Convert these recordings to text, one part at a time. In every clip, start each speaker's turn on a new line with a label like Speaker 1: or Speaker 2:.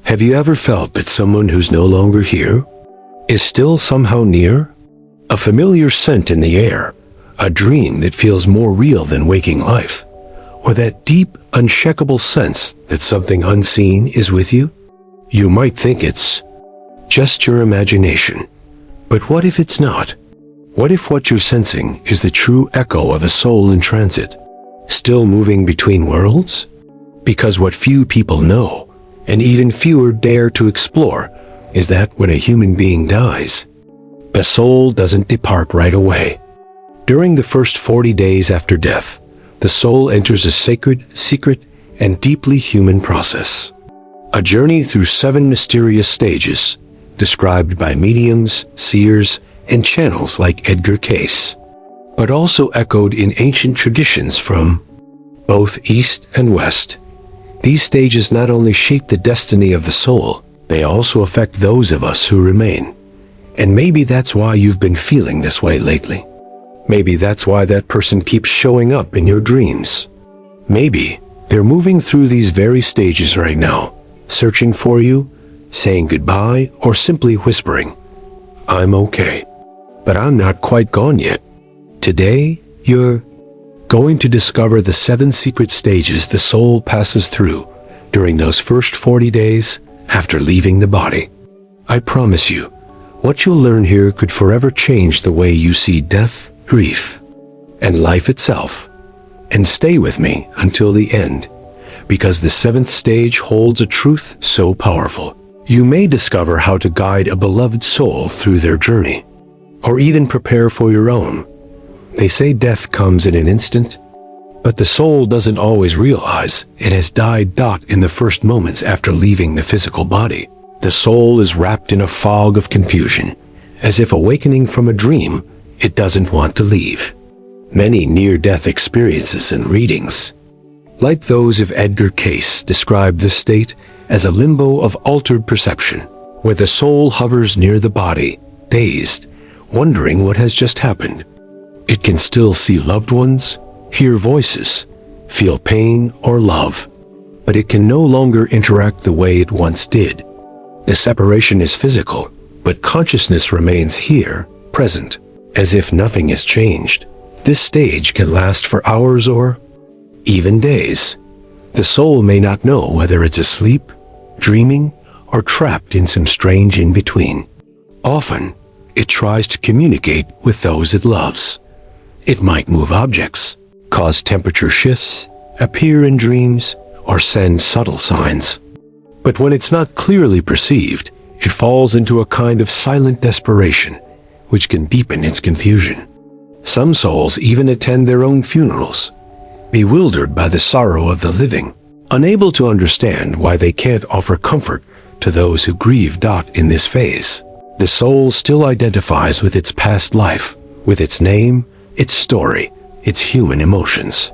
Speaker 1: Have you ever felt that someone who's no longer here is still somehow near? A familiar scent in the air, a dream that feels more real than waking life, or that deep, unshakable sense that something unseen is with you? You might think it's just your imagination, but what if it's not? What if what you're sensing is the true echo of a soul in transit, still moving between worlds? Because what few people know, and even fewer dare to explore, is that when a human being dies, the soul doesn't depart right away. During the first 40 days after death, the soul enters a sacred, secret, and deeply human process. A journey through 7 mysterious stages, described by mediums, seers, and channels like Edgar Cayce, but also echoed in ancient traditions from both East and West. These stages not only shape the destiny of the soul, they also affect those of us who remain. And maybe that's why you've been feeling this way lately. Maybe that's why that person keeps showing up in your dreams. Maybe they're moving through these very stages right now, searching for you, saying goodbye, or simply whispering, "I'm okay, but I'm not quite gone yet." Today, you're going to discover the 7 secret stages the soul passes through during those first 40 days after leaving the body. I promise you, what you'll learn here could forever change the way you see death, grief, and life itself. And stay with me until the end, because the 7th stage holds a truth so powerful. You may discover how to guide a beloved soul through their journey, or even prepare for your own. They say death comes in an instant, but the soul doesn't always realize it has died. In the first moments after leaving the physical body, the soul is wrapped in a fog of confusion, as if awakening from a dream it doesn't want to leave. Many near-death experiences and readings, like those of Edgar Cayce, describe this state as a limbo of altered perception, where the soul hovers near the body, dazed, wondering what has just happened. It can still see loved ones, hear voices, feel pain or love, but it can no longer interact the way it once did. The separation is physical, but consciousness remains here, present, as if nothing has changed. This stage can last for hours or even days. The soul may not know whether it's asleep, dreaming, or trapped in some strange in-between. Often, it tries to communicate with those it loves. It might move objects, cause temperature shifts, appear in dreams, or send subtle signs. But when it's not clearly perceived, it falls into a kind of silent desperation, which can deepen its confusion. Some souls even attend their own funerals, bewildered by the sorrow of the living, unable to understand why they can't offer comfort to those who grieve. In this phase, the soul still identifies with its past life, with its name, its story, its human emotions.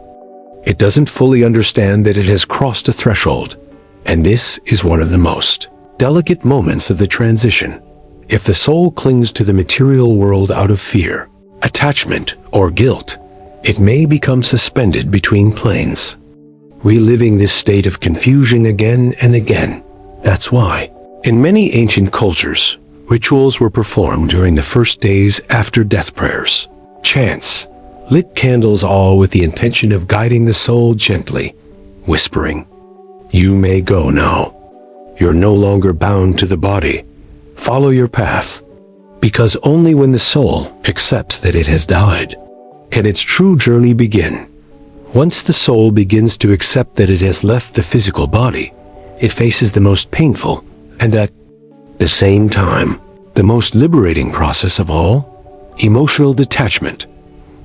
Speaker 1: It doesn't fully understand that it has crossed a threshold, and this is one of the most delicate moments of the transition. If the soul clings to the material world out of fear, attachment, or guilt, it may become suspended between planes, reliving this state of confusion again and again. That's why, in many ancient cultures, rituals were performed during the first days after death. Prayers, chants, lit candles, all with the intention of guiding the soul gently, whispering, "You may go now. You're no longer bound to the body. Follow your path." Because only when the soul accepts that it has died can its true journey begin. Once the soul begins to accept that it has left the physical body, it faces the most painful and at the same time, the most liberating process of all, emotional detachment.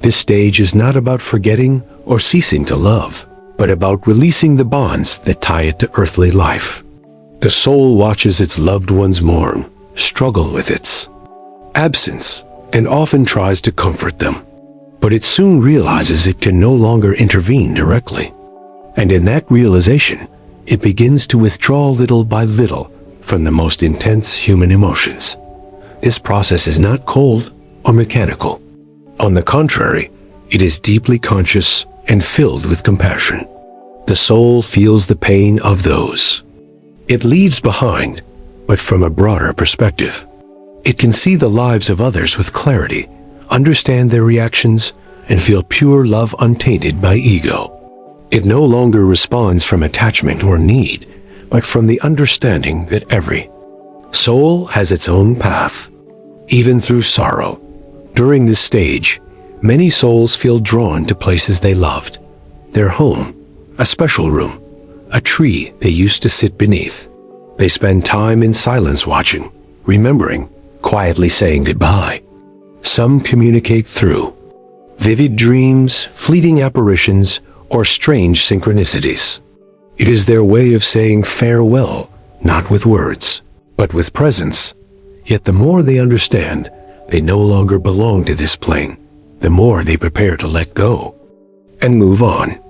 Speaker 1: This stage is not about forgetting or ceasing to love, but about releasing the bonds that tie it to earthly life. The soul watches its loved ones mourn, struggle with its absence, and often tries to comfort them. But it soon realizes it can no longer intervene directly. And in that realization, it begins to withdraw little by little from the most intense human emotions. This process is not cold or mechanical. On the contrary, it is deeply conscious and filled with compassion. The soul feels the pain of those It leaves behind, but from a broader perspective. It can see the lives of others with clarity, understand their reactions, and feel pure love untainted by ego. It no longer responds from attachment or need, but from the understanding that every soul has its own path, even through sorrow. During this stage, many souls feel drawn to places they loved, their home, a special room, a tree they used to sit beneath. They spend time in silence watching, remembering, quietly saying goodbye. Some communicate through vivid dreams, fleeting apparitions, or strange synchronicities. It is their way of saying farewell, not with words, but with presence. Yet the more they understand they no longer belong to this plane, the more they prepare to let go and move on.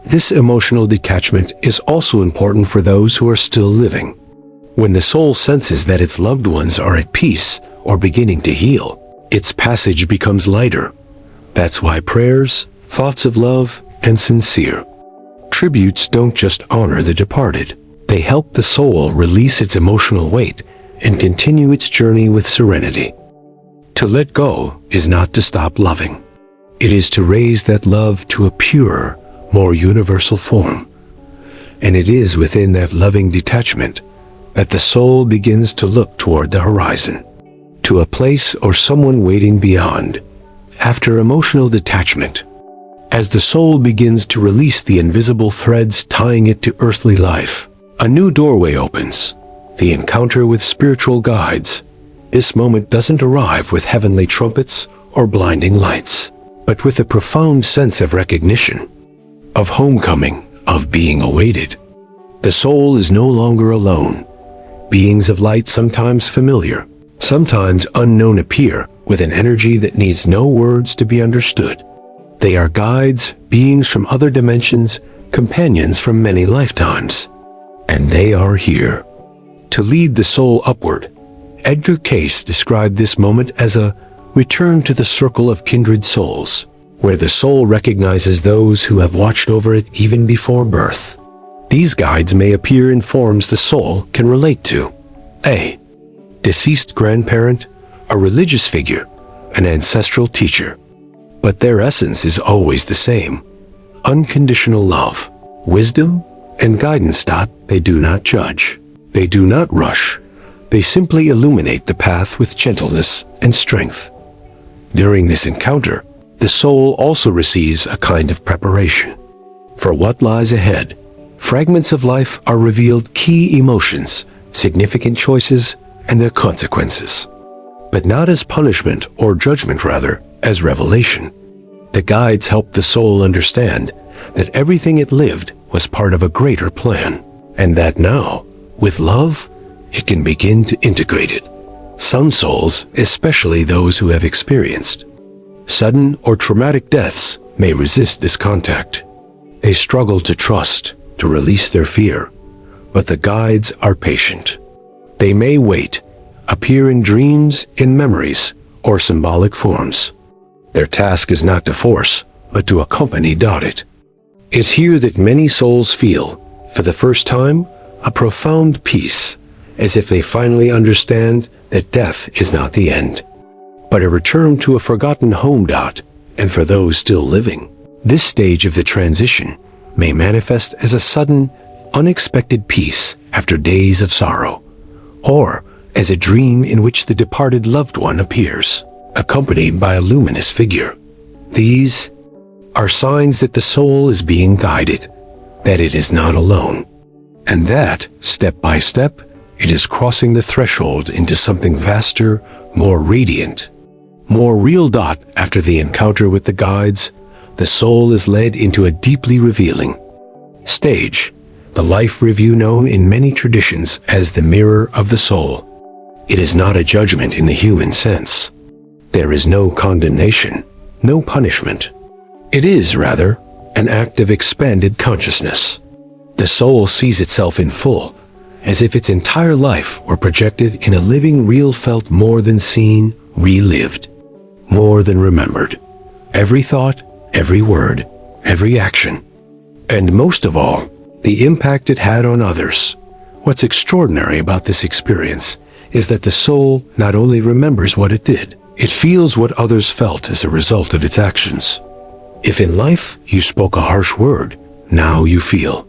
Speaker 1: This emotional detachment is also important for those who are still living. When the soul senses that its loved ones are at peace or beginning to heal, its passage becomes lighter. That's why prayers, thoughts of love, and sincere tributes don't just honor the departed. They help the soul release its emotional weight and continue its journey with serenity. To let go is not to stop loving. It is to raise that love to a purer, more universal form. And it is within that loving detachment that the soul begins to look toward the horizon, to a place or someone waiting beyond. After emotional detachment, as the soul begins to release the invisible threads tying it to earthly life, a new doorway opens, the encounter with spiritual guides. This moment doesn't arrive with heavenly trumpets or blinding lights, but with a profound sense of recognition, of homecoming, of being awaited. The soul is no longer alone. Beings of light, sometimes familiar, sometimes unknown, appear with an energy that needs no words to be understood. They are guides, beings from other dimensions, companions from many lifetimes. And they are here to lead the soul upward. Edgar Cayce described this moment as a return to the circle of kindred souls, where the soul recognizes those who have watched over it even before birth. These guides may appear in forms the soul can relate to: a deceased grandparent, a religious figure, an ancestral teacher. But their essence is always the same: unconditional love, wisdom, and guidance. They do not judge. They do not rush. They simply illuminate the path with gentleness and strength. During this encounter, the soul also receives a kind of preparation for what lies ahead. Fragments of life are revealed: key emotions, significant choices, and their consequences. But not as punishment or judgment, rather as revelation. The guides help the soul understand that everything it lived was part of a greater plan, and that now, with love, it can begin to integrate it. Some souls, especially those who have experienced sudden or traumatic deaths, may resist this contact. They struggle to trust, to release their fear, but the guides are patient. They may wait, appear in dreams, in memories, or symbolic forms. Their task is not to force, but to accompany. It is here that many souls feel, for the first time, a profound peace, as if they finally understand that death is not the end, but a return to a forgotten home. And for those still living, this stage of the transition may manifest as a sudden, unexpected peace after days of sorrow, or as a dream in which the departed loved one appears, accompanied by a luminous figure. These are signs that the soul is being guided, that it is not alone, and that, step by step, it is crossing the threshold into something vaster, more radiant, more real. After the encounter with the guides, the soul is led into a deeply revealing stage, the life review known in many traditions as the mirror of the soul. It is not a judgment in the human sense. There is no condemnation, no punishment. It is, rather, an act of expanded consciousness. The soul sees itself in full, as if its entire life were projected in a living real, felt more than seen, relived, more than remembered. Every thought, every word, every action, and most of all, the impact it had on others, What's extraordinary about this experience is that the soul not only remembers what it did, it feels what others felt as a result of its actions. If in life you spoke a harsh word, now you feel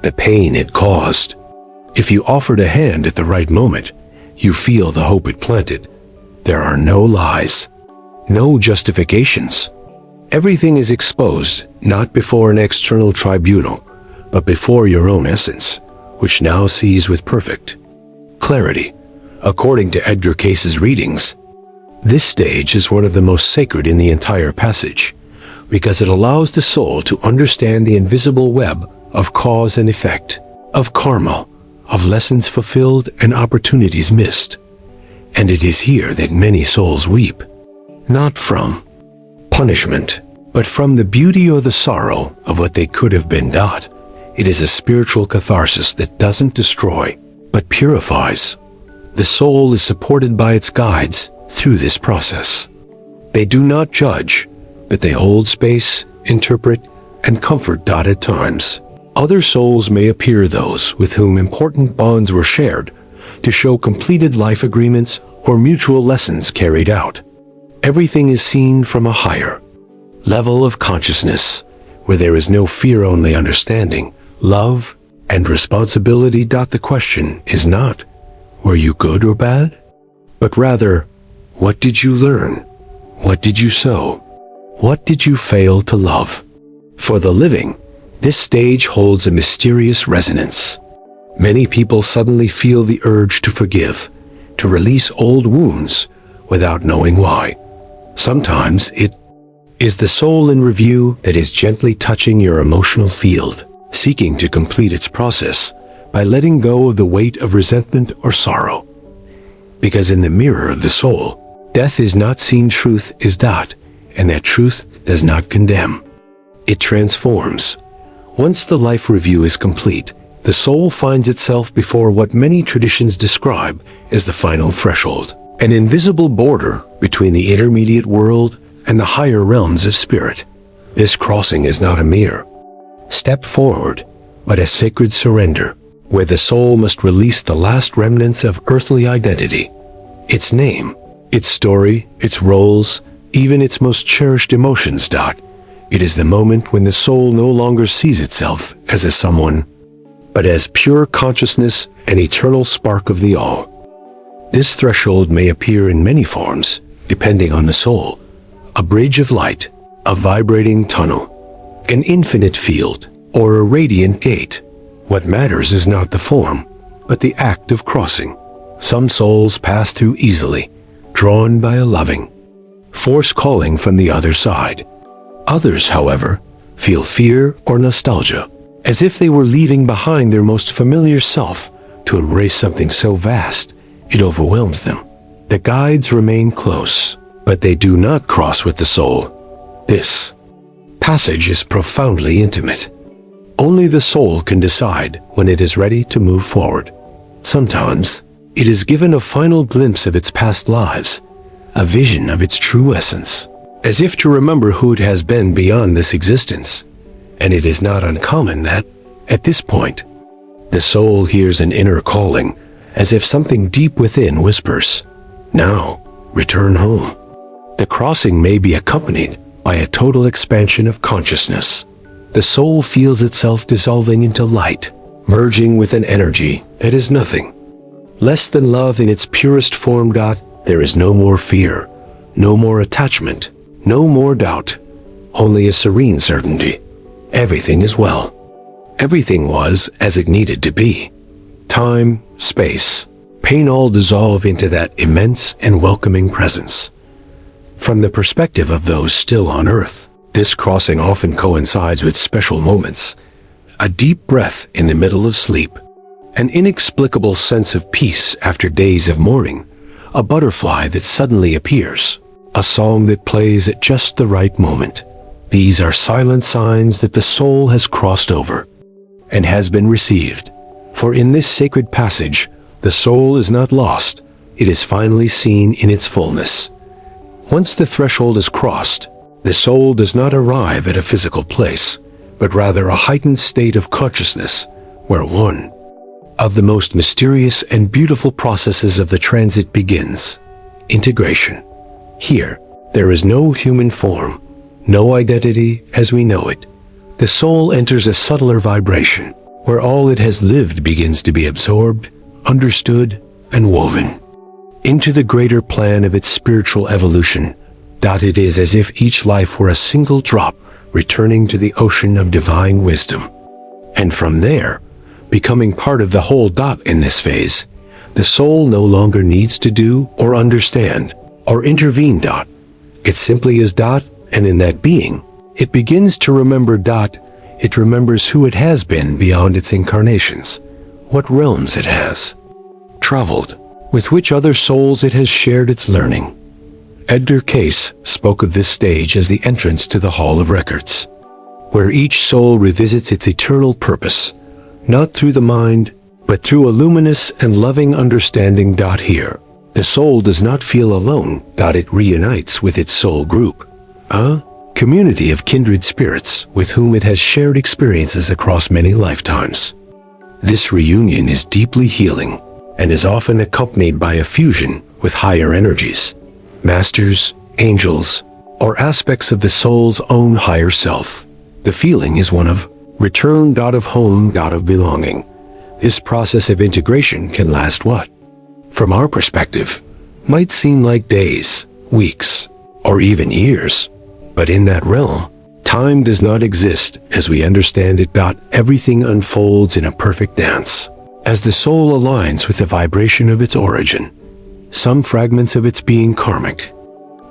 Speaker 1: the pain it caused. If you offered a hand at the right moment, you feel the hope it planted. There are no lies, no justifications. Everything is exposed, not before an external tribunal, but before your own essence, which now sees with perfect clarity. According to Edgar Cayce's readings, this stage is one of the most sacred in the entire passage, because it allows the soul to understand the invisible web of cause and effect, of karma, of lessons fulfilled and opportunities missed. And it is here that many souls weep, not from punishment, but from the beauty or the sorrow of what they could have been. It is a spiritual catharsis that doesn't destroy, but purifies. The soul is supported by its guides through this process. They do not judge, but they hold space, interpret, and comfort. At times, other souls may appear, those with whom important bonds were shared, to show completed life agreements or mutual lessons carried out. Everything is seen from a higher level of consciousness, where there is no fear, only understanding, love, and responsibility. The question is not, were you good or bad? But rather, what did you learn? What did you sow? What did you fail to love? For the living, this stage holds a mysterious resonance. Many people suddenly feel the urge to forgive, to release old wounds without knowing why. Sometimes it is the soul in review that is gently touching your emotional field, seeking to complete its process by letting go of the weight of resentment or sorrow. Because in the mirror of the soul, death is not seen, truth is that, and that truth does not condemn. It transforms. Once the life review is complete, the soul finds itself before what many traditions describe as the final threshold, an invisible border between the intermediate world and the higher realms of spirit. This crossing is not a mere step forward, but a sacred surrender, where the soul must release the last remnants of earthly identity, its name, its story, its roles, even its most cherished emotions. It is the moment when the soul no longer sees itself as a someone, but as pure consciousness, an eternal spark of the all. This threshold may appear in many forms, depending on the soul: a bridge of light, a vibrating tunnel, an infinite field, or a radiant gate. What matters is not the form, but the act of crossing. Some souls pass through easily, drawn by a loving force calling from the other side. Others, however, feel fear or nostalgia, as if they were leaving behind their most familiar self to embrace something so vast it overwhelms them. The guides remain close, but they do not cross with the soul. This passage is profoundly intimate. Only the soul can decide when it is ready to move forward. Sometimes, it is given a final glimpse of its past lives, a vision of its true essence, as if to remember who it has been beyond this existence. And it is not uncommon that, at this point, the soul hears an inner calling, as if something deep within whispers, "Now, return home." The crossing may be accompanied by a total expansion of consciousness. The soul feels itself dissolving into light, merging with an energy that is nothing less than love in its purest form. There is no more fear, no more attachment, no more doubt, only a serene certainty. Everything is well. Everything was as it needed to be. Time, space, pain all dissolve into that immense and welcoming presence. From the perspective of those still on earth, this crossing often coincides with special moments: a deep breath in the middle of sleep, an inexplicable sense of peace after days of mourning, a butterfly that suddenly appears, a song that plays at just the right moment. These are silent signs that the soul has crossed over and has been received. For in this sacred passage, the soul is not lost, it is finally seen in its fullness. Once the threshold is crossed, the soul does not arrive at a physical place, but rather a heightened state of consciousness, where one of the most mysterious and beautiful processes of the transit begins. Integration. Here, there is no human form, no identity as we know it. The soul enters a subtler vibration, where all it has lived begins to be absorbed, understood, and woven into the greater plan of its spiritual evolution. It is as if each life were a single drop returning to the ocean of divine wisdom. And from there, becoming part of the whole. In this phase, the soul no longer needs to do or understand or intervene. It simply is. And in that being, it begins to remember. It remembers who it has been beyond its incarnations, what realms it has traveled, with which other souls it has shared its learning. Edgar Cayce spoke of this stage as the entrance to the Hall of Records, where each soul revisits its eternal purpose, not through the mind, but through a luminous and loving understanding. Here, the soul does not feel alone. It reunites with its soul group, a community of kindred spirits with whom it has shared experiences across many lifetimes. This reunion is deeply healing and is often accompanied by a fusion with higher energies, masters, angels, or aspects of the soul's own higher self. The feeling is one of return. Of home. Of belonging. This process of integration can last what, from our perspective, might seem like days, weeks, or even years. But in that realm, time does not exist as we understand it. Everything unfolds in a perfect dance, as the soul aligns with the vibration of its origin. Some fragments of its being karmic,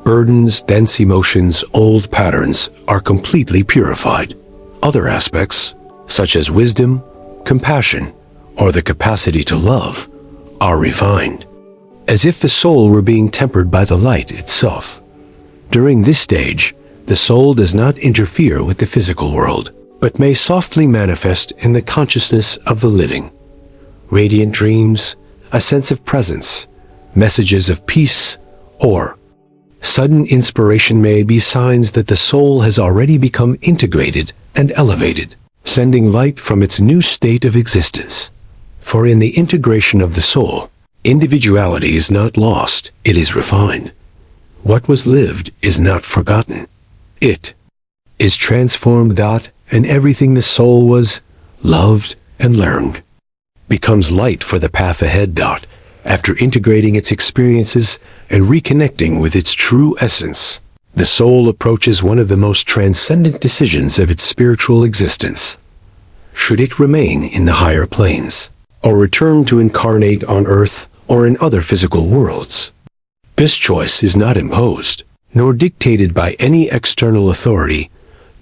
Speaker 1: burdens, dense emotions, old patterns are completely purified. Other aspects, such as wisdom, compassion, or the capacity to love, are refined, as if the soul were being tempered by the light itself. During this stage, the soul does not interfere with the physical world, but may softly manifest in the consciousness of the living. Radiant dreams, a sense of presence, messages of peace, or sudden inspiration may be signs that the soul has already become integrated and elevated, sending light from its new state of existence. For in the integration of the soul, individuality is not lost, it is refined. What was lived is not forgotten. It is transformed. And everything the soul was, loved, and learned becomes light for the path ahead. After integrating its experiences and reconnecting with its true essence, the soul approaches one of the most transcendent decisions of its spiritual existence. Should it remain in the higher planes, or return to incarnate on earth or in other physical worlds? This choice is not imposed, nor dictated by any external authority.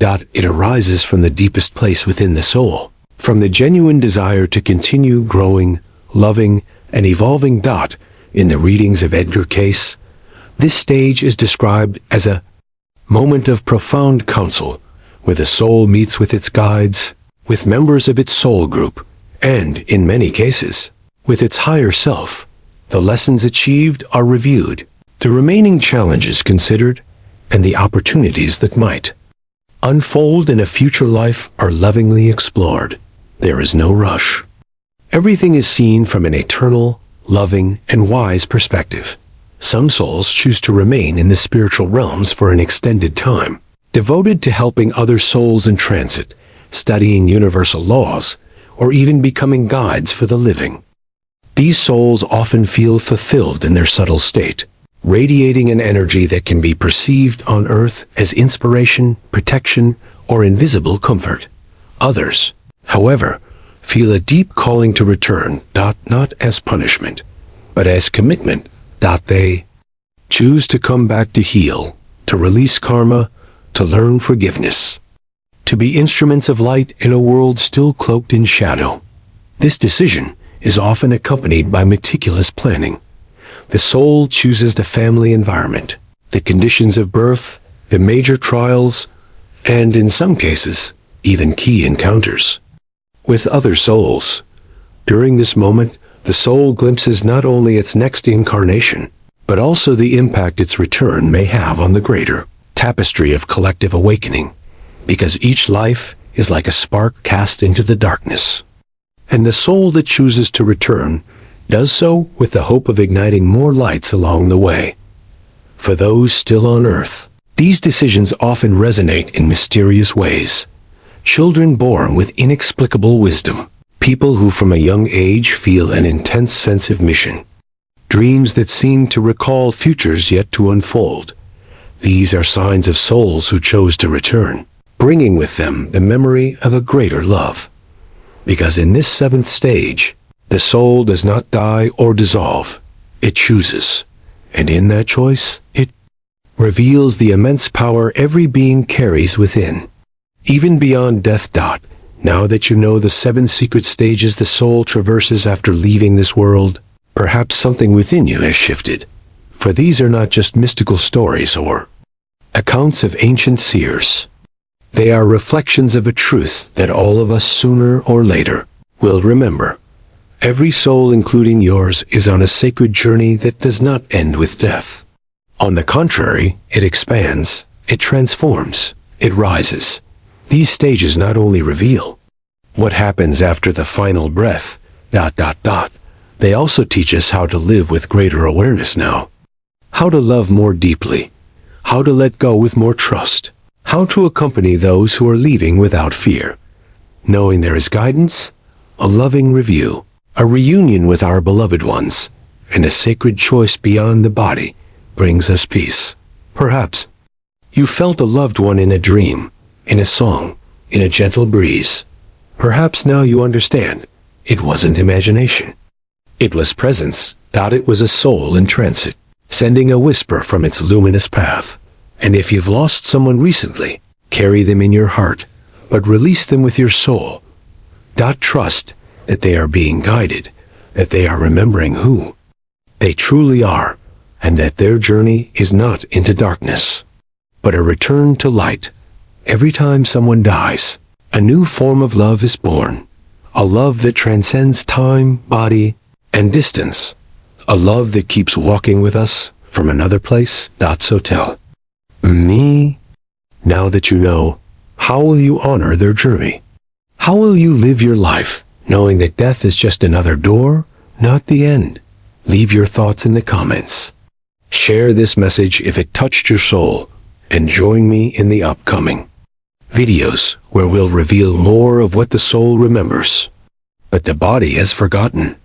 Speaker 1: It arises from the deepest place within the soul, from the genuine desire to continue growing, loving, and evolving. In the readings of Edgar Cayce, this stage is described as a moment of profound counsel, where the soul meets with its guides, with members of its soul group, and, in many cases, with its higher self. The lessons achieved are reviewed, the remaining challenges considered, and the opportunities that might unfold in a future life are lovingly explored. There is no rush. Everything is seen from an eternal, loving, and wise perspective. Some souls choose to remain in the spiritual realms for an extended time, devoted to helping other souls in transit, studying universal laws, or even becoming guides for the living. These souls often feel fulfilled in their subtle state, radiating an energy that can be perceived on earth as inspiration, protection, or invisible comfort. Others, however, feel a deep calling to return, not as punishment, but as commitment. They choose to come back to heal, to release karma, to learn forgiveness, to be instruments of light in a world still cloaked in shadow. This decision is often accompanied by meticulous planning. The soul chooses the family environment, the conditions of birth, the major trials, and in some cases, even key encounters with other souls. During this moment, the soul glimpses not only its next incarnation, but also the impact its return may have on the greater tapestry of collective awakening, because each life is like a spark cast into the darkness. And the soul that chooses to return does so with the hope of igniting more lights along the way. For those still on Earth, these decisions often resonate in mysterious ways. Children born with inexplicable wisdom, people who from a young age feel an intense sense of mission, dreams that seem to recall futures yet to unfold. These are signs of souls who chose to return, bringing with them the memory of a greater love. Because in this seventh stage, the soul does not die or dissolve, it chooses. And in that choice, it reveals the immense power every being carries within. Even beyond death. Now that you know the 7 secret stages the soul traverses after leaving this world, perhaps something within you has shifted. For these are not just mystical stories or accounts of ancient seers. They are reflections of a truth that all of us sooner or later will remember. Every soul, including yours, is on a sacred journey that does not end with death. On the contrary, it expands, it transforms, it rises. These stages not only reveal what happens after the final breath, they also teach us how to live with greater awareness now. How to love more deeply. How to let go with more trust. How to accompany those who are leaving without fear, knowing there is guidance, a loving review, a reunion with our beloved ones, and a sacred choice beyond the body brings us peace. Perhaps you felt a loved one in a dream, in a song, in a gentle breeze. Perhaps now you understand, it wasn't imagination. It was presence. It was a soul in transit, sending a whisper from its luminous path. And if you've lost someone recently, carry them in your heart, but release them with your soul. Trust that they are being guided, that they are remembering who they truly are, and that their journey is not into darkness, but a return to light. Every time someone dies, a new form of love is born, a love that transcends time, body, and distance, a love that keeps walking with us from another place. So tell me, now that you know, how will you honor their journey? How will you live your life, knowing that death is just another door, not the end? Leave your thoughts in the comments. Share this message if it touched your soul, and join me in the upcoming videos where we'll reveal more of what the soul remembers, but the body has forgotten.